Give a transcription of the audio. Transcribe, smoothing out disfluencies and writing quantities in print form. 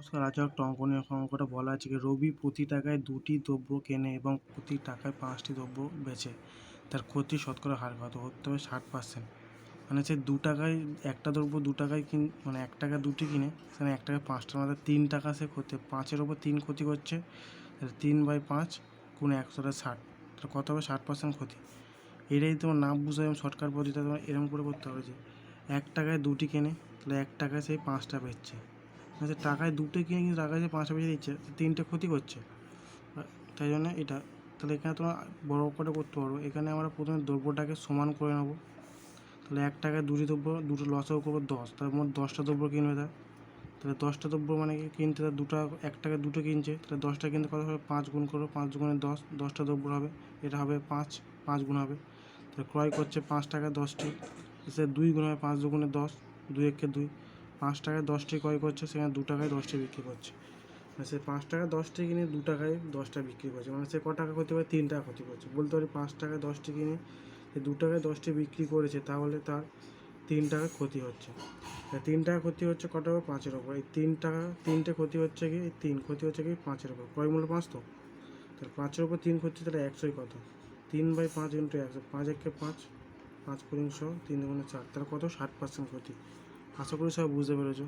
নমস্কার, আজ একটা অঙ্কটা বলা আছে কি রবি প্রতি টাকায় 2টি দ্রব্য কেনে এবং প্রতি টাকায় 5টি দ্রব্য বেচে। তার ক্ষতি শতকরা হার কত? হতে হবে 60%। মানে হচ্ছে 2 টাকায় একটা দ্রব্য 2 টাকায় মানে 1 টাকা 2টি কিনে সেখানে 1 টাকায় 5টা, মানে 3 টাকা সে ক্ষতি, 5-এর ওপর 3 ক্ষতি করছে। 3/5 গুণ 100 60, তাহলে কত হবে? 60% ক্ষতি। এটাই তোমার না বুঝে এবং শর্টকাট পদ্ধতিতে তোমার এরকম করে করতে হবে যে 1 টাকায় 2টি কেনে, তাহলে 1 টাকায় সেই 5টা বেচছে। আচ্ছা, টাকায় 2টে কিনে কিন্তু টাকায় যে 5টা বেচে দিচ্ছে, 3টে ক্ষতি করছে। তাই জন্য এটা, তাহলে এখানে তোমরা বড় করে করতে পারো। এখানে আমরা প্রথমে দ্রব্যটাকে সমান করে নেবো। তাহলে 1 টাকায় 2টি দ্রব্য, দুটো লসও করবো 10, তাহলে মোট 10টা দ্রব্য কিনবে তাহলে 10টা দ্রব্য মানে কি কিনতে, তার 1 টাকায় 2টো কিনছে, তাহলে 10টা কিনতে কত হবে? 5 গুণ করবো, 5 গুণে 10, 10টা দ্রব্য হবে, এটা হবে 5 গুণ হবে। তাহলে ক্রয় করছে 5 টাকায় 10টি, সে 2 গুণ হবে, 5 দুগুণে 10, 2 একে 2, 5 টাকায় 10টি ক্রয় করছে, সেখানে 2 টাকায় 10টি বিক্রি করছে। সে 5 টাকায় 10টি কিনে 2 টাকায় 10টা বিক্রি করছে, মানে সে ক টাকা ক্ষতি করে? 3 টাকা ক্ষতি করছে। বলতে পারি 5 টাকায় 10টি কিনে 2 টাকায় 10টি বিক্রি করেছে, তাহলে তার 3 টাকা ক্ষতি হচ্ছে। 3 টাকা ক্ষতি হচ্ছে কত হবে? 5-এর ওপর। এই 3 টাকা, 3টে ক্ষতি হচ্ছে কি? এই 3 ক্ষতি হচ্ছে কি? 5-এর ওপর। ক্রয় মূল্য 5 তো, তাহলে 5-এর ওপর 3 ক্ষতি, তাহলে 100ই কত? 3/5 ইন্টু 100, 5 একে 5, 5 পূর্ণ 100, 3 দুগুণে 4, তাহলে কত? 60% ক্ষতি। আশা করি সব বুঝতে পেরেছো।